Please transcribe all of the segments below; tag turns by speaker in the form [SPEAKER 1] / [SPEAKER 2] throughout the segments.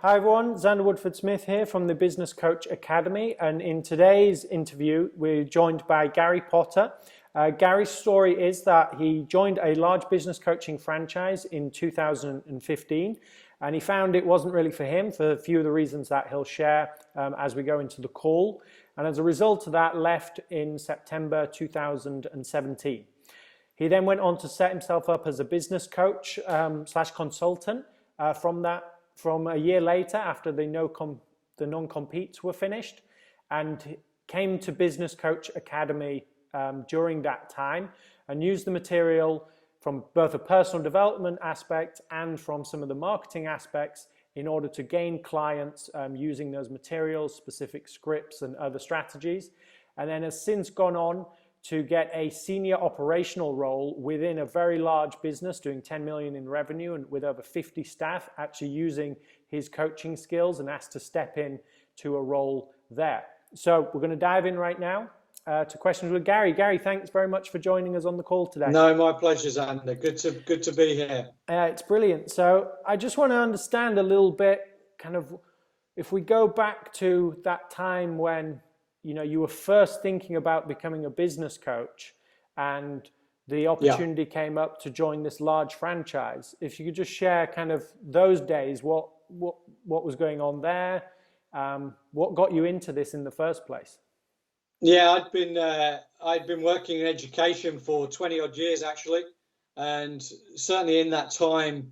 [SPEAKER 1] Hi everyone, Xander Woodford-Smith here from the Business Coach Academy, and in today's interview we're joined by Gary Potter. Gary's story is that he joined a large business coaching franchise in 2015 and he found it wasn't really for him for a few of the reasons that he'll share as we go into the call, and as a result of that left in September 2017. He then went on to set himself up as a business coach slash consultant from a year later, after the non-competes were finished, and came to Business Coach Academy during that time and used the material from both a personal development aspect and from some of the marketing aspects in order to gain clients using those materials, specific scripts and other strategies, and then has since gone on to get a senior operational role within a very large business doing 10 million in revenue and with over 50 staff, actually using his coaching skills, and asked to step in to a role there. So we're going to dive in right now to questions with Gary. Gary, thanks very much for joining us on the call today.
[SPEAKER 2] No, my pleasure, Xander. Good to be here.
[SPEAKER 1] It's brilliant. So I just want to understand a little bit, kind of, if we go back to that time when you were first thinking about becoming a business coach and the opportunity came up to join this large franchise. If you could just share kind of those days, what was going on there, what got you into this in the first place?
[SPEAKER 2] Yeah, I'd been working in education for 20 odd years actually, and certainly in that time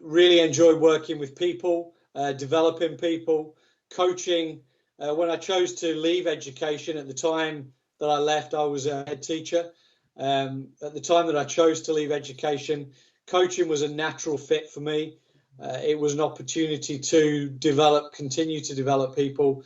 [SPEAKER 2] really enjoyed working with people, developing people, coaching. When I chose to leave education, at the time that I left, I was a head teacher. At the time that I chose to leave education, coaching was a natural fit for me. It was an opportunity to continue to develop people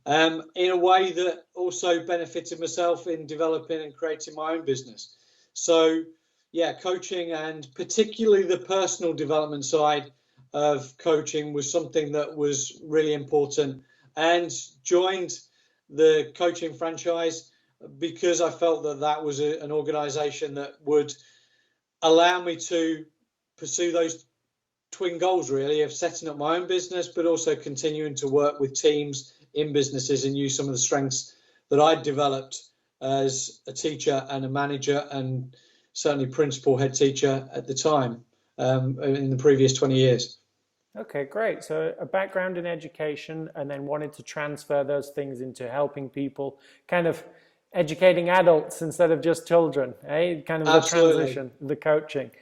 [SPEAKER 2] in a way that also benefited myself in developing and creating my own business. So yeah, coaching, and particularly the personal development side of coaching, was something that was really important, and joined the coaching franchise because I felt that that was an organization that would allow me to pursue those twin goals, really, of setting up my own business, but also continuing to work with teams in businesses and use some of the strengths that I'd developed as a teacher and a manager, and certainly principal head teacher at the time in the previous 20 years.
[SPEAKER 1] Okay, great. So a background in education, and then wanted to transfer those things into helping people, kind of educating adults instead of just children, eh? Kind of the transition, the coaching.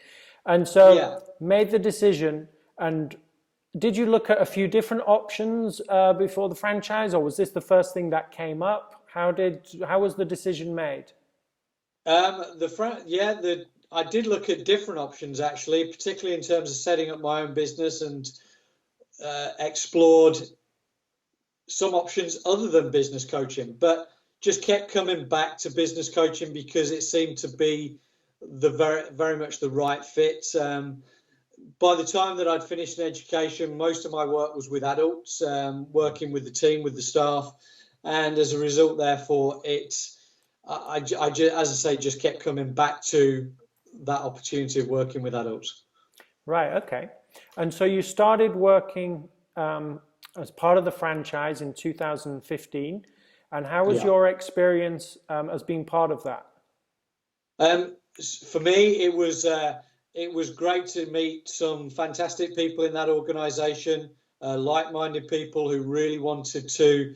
[SPEAKER 1] And so made the decision. And did you look at a few different options before the franchise, or was this the first thing that came up? How was the decision made?
[SPEAKER 2] I did look at different options actually, particularly in terms of setting up my own business, and explored some options other than business coaching, but just kept coming back to business coaching because it seemed to be very much the right fit. By the time that I'd finished in education, most of my work was with adults, working with the team, with the staff, and as a result, therefore, I just kept coming back to that opportunity of working with adults.
[SPEAKER 1] Right, okay. And so you started working as part of the franchise in 2015. And how was your experience as being part of that?
[SPEAKER 2] For me, it was great to meet some fantastic people in that organization, like-minded people who really wanted to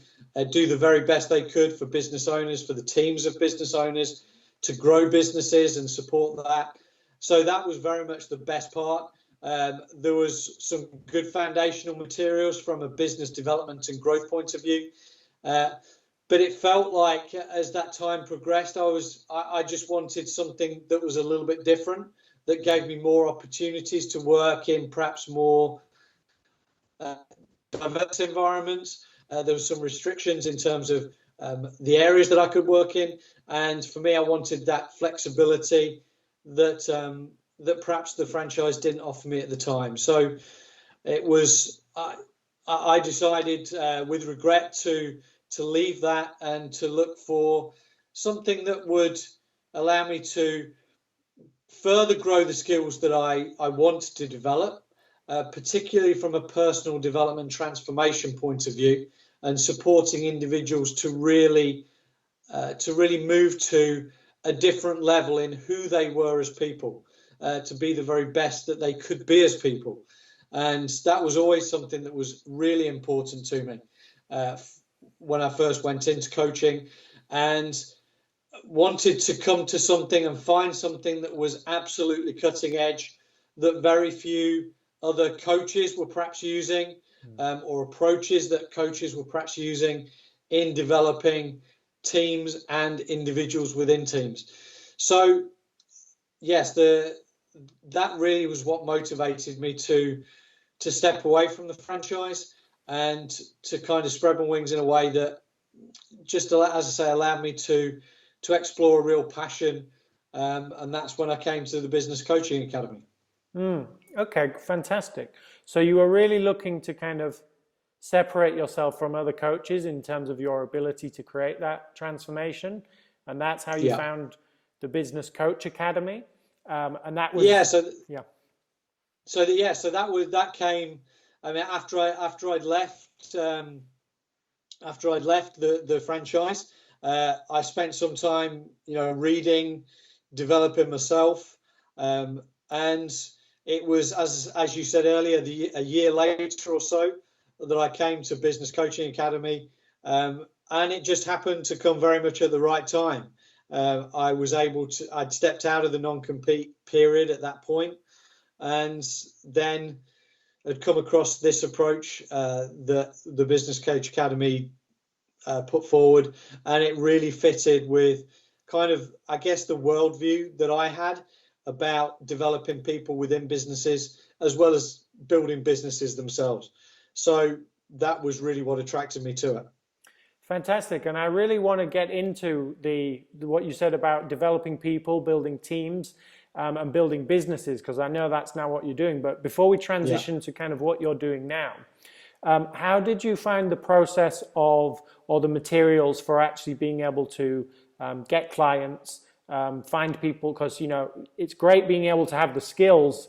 [SPEAKER 2] do the very best they could for business owners, for the teams of business owners, to grow businesses and support that. So that was very much the best part. There was some good foundational materials from a business development and growth point of view. But it felt like as that time progressed, I just wanted something that was a little bit different, that gave me more opportunities to work in perhaps more diverse environments. There were some restrictions in terms of the areas that I could work in. And for me, I wanted that flexibility that perhaps the franchise didn't offer me at the time. So it was, I decided with regret to leave that and to look for something that would allow me to further grow the skills that I wanted to develop, particularly from a personal development transformation point of view, and supporting individuals to really move to a different level in who they were as people, to be the very best that they could be as people. And that was always something that was really important to me when I first went into coaching, and wanted to come to something and find something that was absolutely cutting edge, that very few other coaches were perhaps using, or approaches that coaches were perhaps using in developing teams and individuals within teams. So yes, that really was what motivated me to step away from the franchise and to kind of spread my wings in a way that just, as I say, allowed me to explore a real passion, and that's when I came to the Business Coaching Academy.
[SPEAKER 1] Okay, fantastic. So you were really looking to kind of separate yourself from other coaches in terms of your ability to create that transformation, and that's how you found the Business Coach Academy. And that was
[SPEAKER 2] So that came. I mean, after I'd left the franchise, I spent some time, reading, developing myself, and it was, as you said earlier, a year later or so that I came to Business Coaching Academy, and it just happened to come very much at the right time. I'd stepped out of the non-compete period at that point, and then had come across this approach that the Business Coach Academy put forward, and it really fitted with kind of, I guess, the worldview that I had about developing people within businesses as well as building businesses themselves. So that was really what attracted me to it.
[SPEAKER 1] Fantastic. And I really want to get into what you said about developing people, building teams, and building businesses, because I know that's now what you're doing. But before we transition to kind of what you're doing now, how did you find the process or the materials for actually being able to get clients, find people? Because, it's great being able to have the skills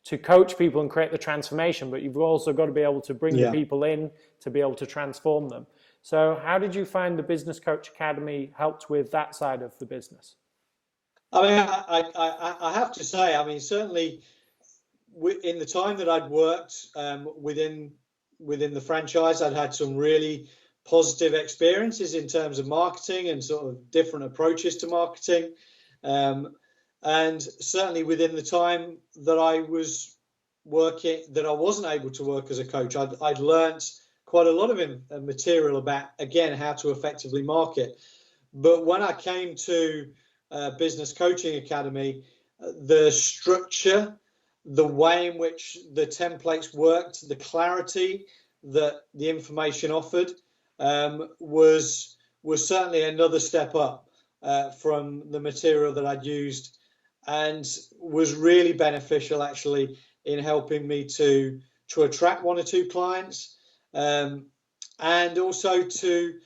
[SPEAKER 1] to coach people and create the transformation, but you've also got to be able to bring the people in to be able to transform them. So how did you find the Business Coach Academy helped with that side of the business?
[SPEAKER 2] I mean, I have to say, I mean, certainly in the time that I'd worked within the franchise, I'd had some really positive experiences in terms of marketing and sort of different approaches to marketing. And certainly within the time that I was working, that I wasn't able to work as a coach, I'd learned quite a lot of material about, again, how to effectively market. But when I came to Business Coaching Academy, the structure, the way in which the templates worked, the clarity that the information offered was certainly another step up from the material that I'd used, and was really beneficial actually in helping me to attract one or two clients, and also to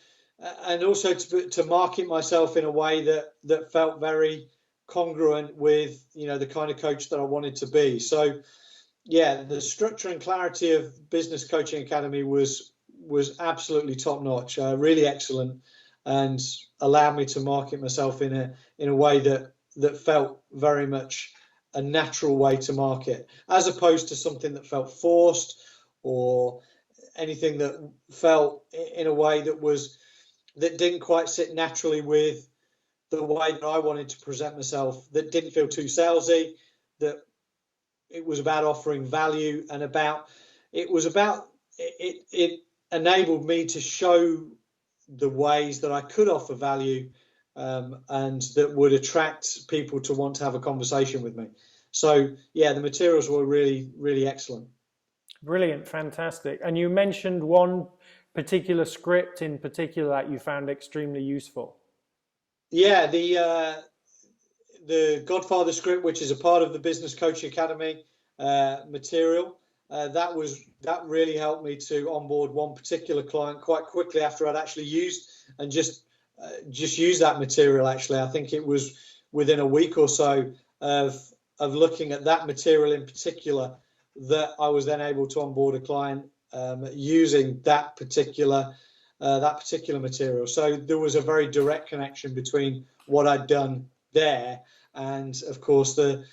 [SPEAKER 2] market myself in a way that felt very congruent with the kind of coach that I wanted to be. So yeah, the structure and clarity of Business Coaching Academy was absolutely top notch, really excellent, and allowed me to market myself in a way that felt very much a natural way to market, as opposed to something that felt forced or anything that felt in a way that didn't quite sit naturally with the way that I wanted to present myself, that didn't feel too salesy, that it was about offering value, and it enabled me to show the ways that I could offer value, and that would attract people to want to have a conversation with me. So yeah, the materials were really, really excellent. Brilliant,
[SPEAKER 1] fantastic. And you mentioned one particular script in particular that you found extremely useful.
[SPEAKER 2] Yeah, the Godfather script, which is a part of the Business Coaching Academy material, that really helped me to onboard one particular client quite quickly after I'd actually used that material. Actually, I think it was within a week or so of looking at that material in particular that I was then able to onboard a client using that particular material. So there was a very direct connection between what I'd done there and, of course, the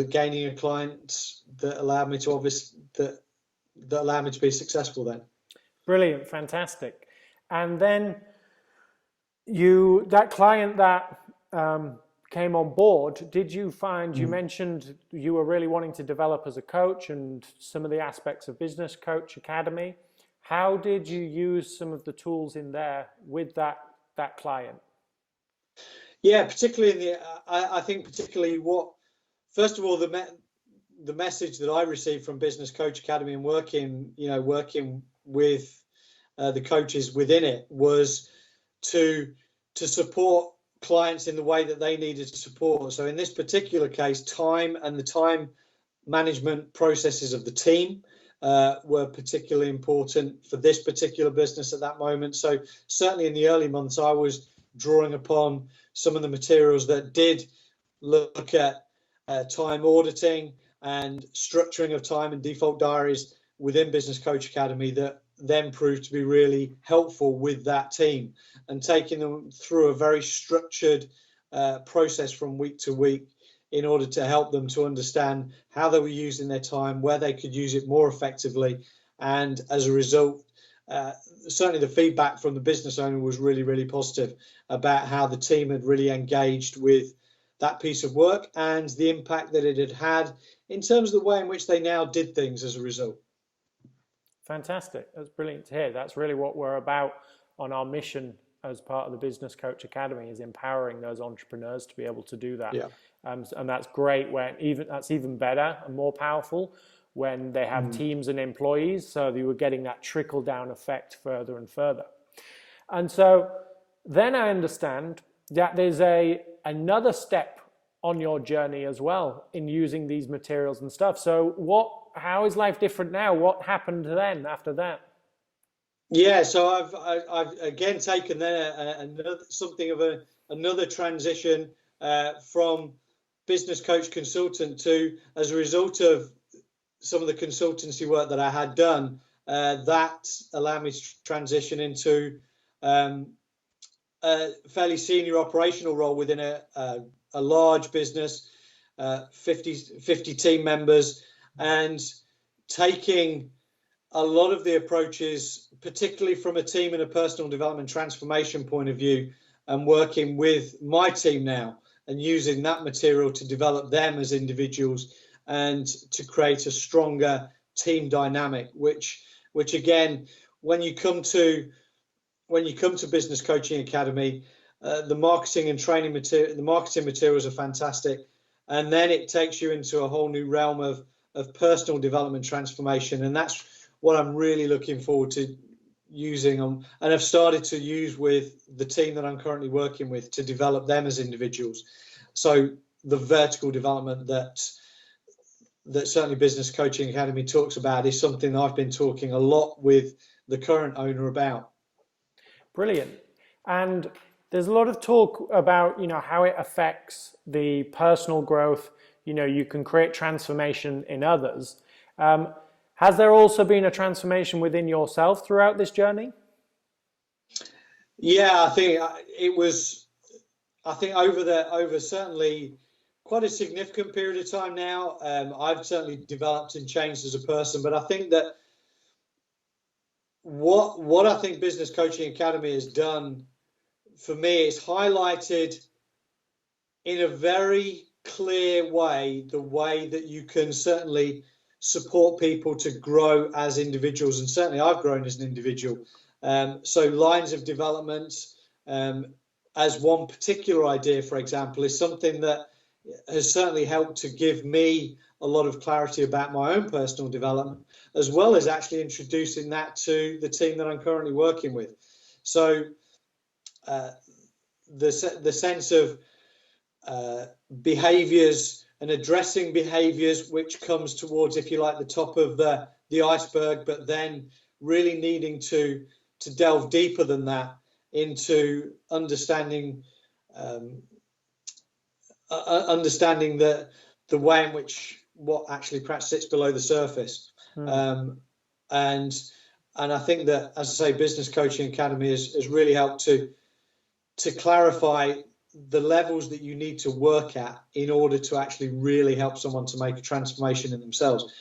[SPEAKER 2] gaining a client that allowed me to that allowed me to be successful then.
[SPEAKER 1] Brilliant, fantastic. And then that client that came on board, did you find, you mentioned you were really wanting to develop as a coach and some of the aspects of Business Coach Academy. How did you use some of the tools in there with that client?
[SPEAKER 2] Yeah, particularly I think particularly first of all, the message that I received from Business Coach Academy and working with the coaches within it was to support clients in the way that they needed to support. So in this particular case, time and the time management processes of the team were particularly important for this particular business at that moment. So certainly in the early months, I was drawing upon some of the materials that did look at time auditing and structuring of time and default diaries within Business Coach Academy that then proved to be really helpful with that team, and taking them through a very structured process from week to week in order to help them to understand how they were using their time, where they could use it more effectively. And as a result, certainly the feedback from the business owner was really, really positive about how the team had really engaged with that piece of work and the impact that it had had in terms of the way in which they now did things as a result.
[SPEAKER 1] Fantastic. That's brilliant to hear. That's really what we're about on our mission as part of the Business Coach Academy, is empowering those entrepreneurs to be able to do that.
[SPEAKER 2] Yeah.
[SPEAKER 1] And that's great that's even better and more powerful when they have teams and employees, so that you were getting that trickle down effect further and further. And so then I understand that there's another step on your journey as well in using these materials and stuff. So how is life different now? What happened then after that?
[SPEAKER 2] Yeah, so I've again taken something of another transition from business coach consultant to, as a result of some of the consultancy work that I had done, that allowed me to transition into a fairly senior operational role within a large business, 50 team members, and taking a lot of the approaches, particularly from a team and a personal development transformation point of view, and working with my team now and using that material to develop them as individuals and to create a stronger team dynamic, which again, when you come to Business Coaching Academy, the marketing and training material, the marketing materials are fantastic, and then it takes you into a whole new realm of personal development transformation, and that's what I'm really looking forward to using and I've started to use with the team that I'm currently working with to develop them as individuals. So the vertical development that certainly Business Coaching Academy talks about is something I've been talking a lot with the current owner about.
[SPEAKER 1] Brilliant. And there's a lot of talk about, how it affects the personal growth. You can create transformation in others. Has there also been a transformation within yourself throughout this journey?
[SPEAKER 2] Yeah, I think it was. I think over certainly quite a significant period of time now. I've certainly developed and changed as a person, but I think that what I think Business Coaching Academy has done for me is highlighted in a very clear way the way that you can certainly support people to grow as individuals, and certainly I've grown as an individual. So lines of development, as one particular idea, for example, is something that has certainly helped to give me a lot of clarity about my own personal development, as well as actually introducing that to the team that I'm currently working with. So the sense of behaviors and addressing behaviors, which comes towards, if you like, the top of the iceberg, but then really needing to delve deeper than that into understanding that the way in which what actually perhaps sits below the surface. And I think that, as I say, Business Coaching Academy has really helped to clarify the levels that you need to work at in order to actually really help someone to make a transformation in themselves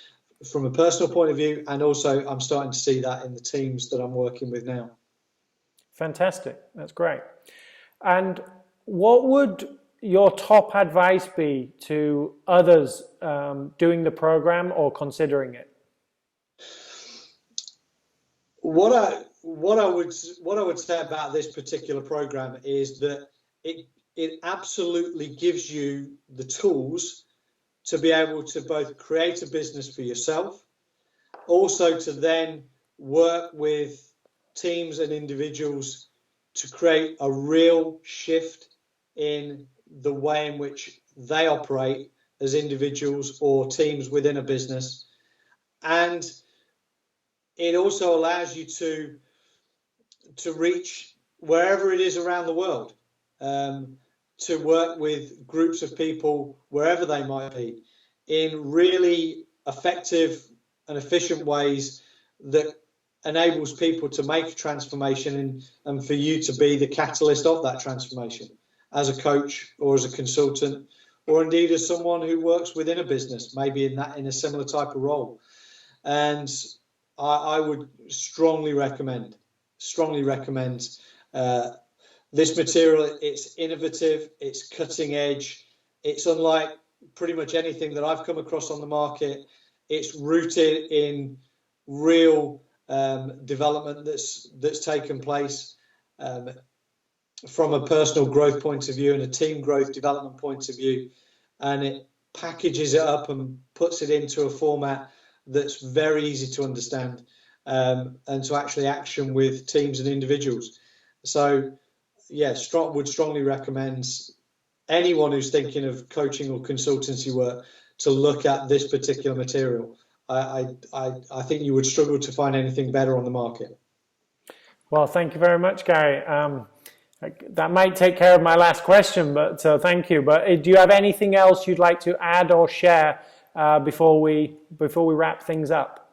[SPEAKER 2] from a personal point of view. And also I'm starting to see that in the teams that I'm working with now.
[SPEAKER 1] Fantastic. That's great. And what would your top advice be to others doing the program or considering it?
[SPEAKER 2] What I would say about this particular program is that it absolutely gives you the tools to be able to both create a business for yourself, also to then work with teams and individuals to create a real shift in the way in which they operate as individuals or teams within a business. And it also allows you to reach wherever it is around the world, to work with groups of people wherever they might be in really effective and efficient ways that enables people to make a transformation and for you to be the catalyst of that transformation as a coach or as a consultant, or indeed as someone who works within a business, maybe in a similar type of role. And I would strongly recommend this material. It's innovative, it's cutting edge, it's unlike pretty much anything that I've come across on the market. It's rooted in real development that's taken place from a personal growth point of view and a team growth development point of view, and it packages it up and puts it into a format that's very easy to understand and to actually action with teams and individuals. So yeah, would strongly recommend anyone who's thinking of coaching or consultancy work to look at this particular material. I think you would struggle to find anything better on the market.
[SPEAKER 1] Well, thank you very much, Gary. That might take care of my last question, but thank you. But do you have anything else you'd like to add or share before we wrap things up?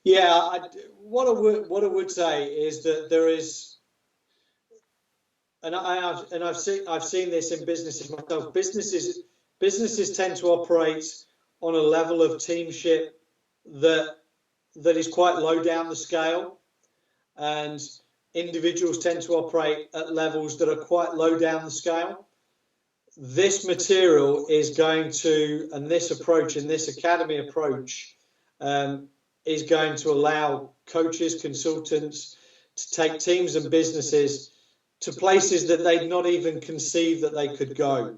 [SPEAKER 2] Yeah, what I would say is that there is, and I've seen this in businesses myself. Businesses tend to operate on a level of teamship that is quite low down the scale, and individuals tend to operate at levels that are quite low down the scale. This material is going to, and this approach, and this academy approach, is going to allow coaches, consultants to take teams and businesses to places that they'd not even conceived that they could go.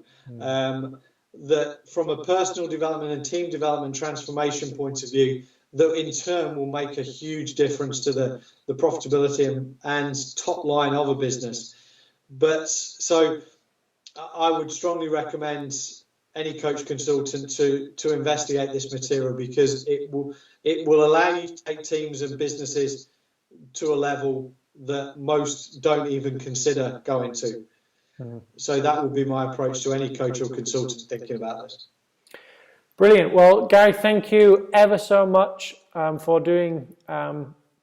[SPEAKER 2] That from a personal development and team development transformation point of view, that in turn will make a huge difference to the profitability and top line of a business. But so I would strongly recommend any coach consultant to investigate this material, because it will allow you to take teams and businesses to a level that most don't even consider going to. So that would be my approach to any coach or consultant thinking about this.
[SPEAKER 1] Brilliant. Well, Gary, thank you ever so much for doing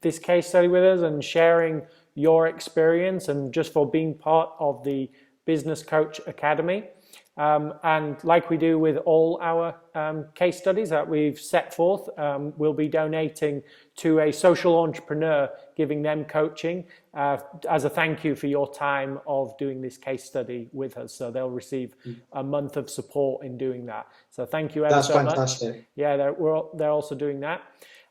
[SPEAKER 1] this case study with us and sharing your experience, and just for being part of the Business Coach Academy. And like we do with all our case studies that we've set forth, we'll be donating to a social entrepreneur, giving them coaching as a thank you for your time of doing this case study with us. So they'll receive a month of support in doing that. So thank you ever so much. That's fantastic. Yeah, they're also doing that.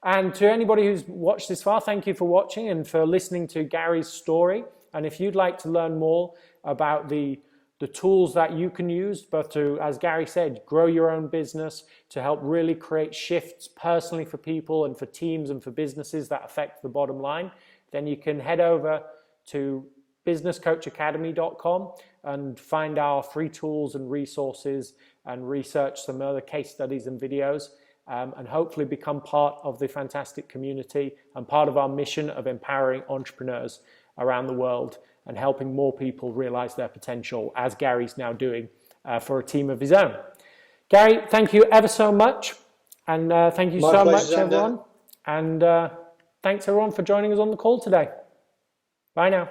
[SPEAKER 1] And to anybody who's watched this far, thank you for watching and for listening to Gary's story. And if you'd like to learn more about the tools that you can use, both to, as Gary said, grow your own business, to help really create shifts personally for people and for teams and for businesses that affect the bottom line, then you can head over to businesscoachacademy.com and find our free tools and resources and research some other case studies and videos, and hopefully become part of the fantastic community and part of our mission of empowering entrepreneurs around the world and helping more people realize their potential, as Gary's now doing for a team of his own. Gary, thank you ever so much. And thank you so much,
[SPEAKER 2] Xander.
[SPEAKER 1] everyone. And thanks, everyone, for joining us on the call today. Bye now.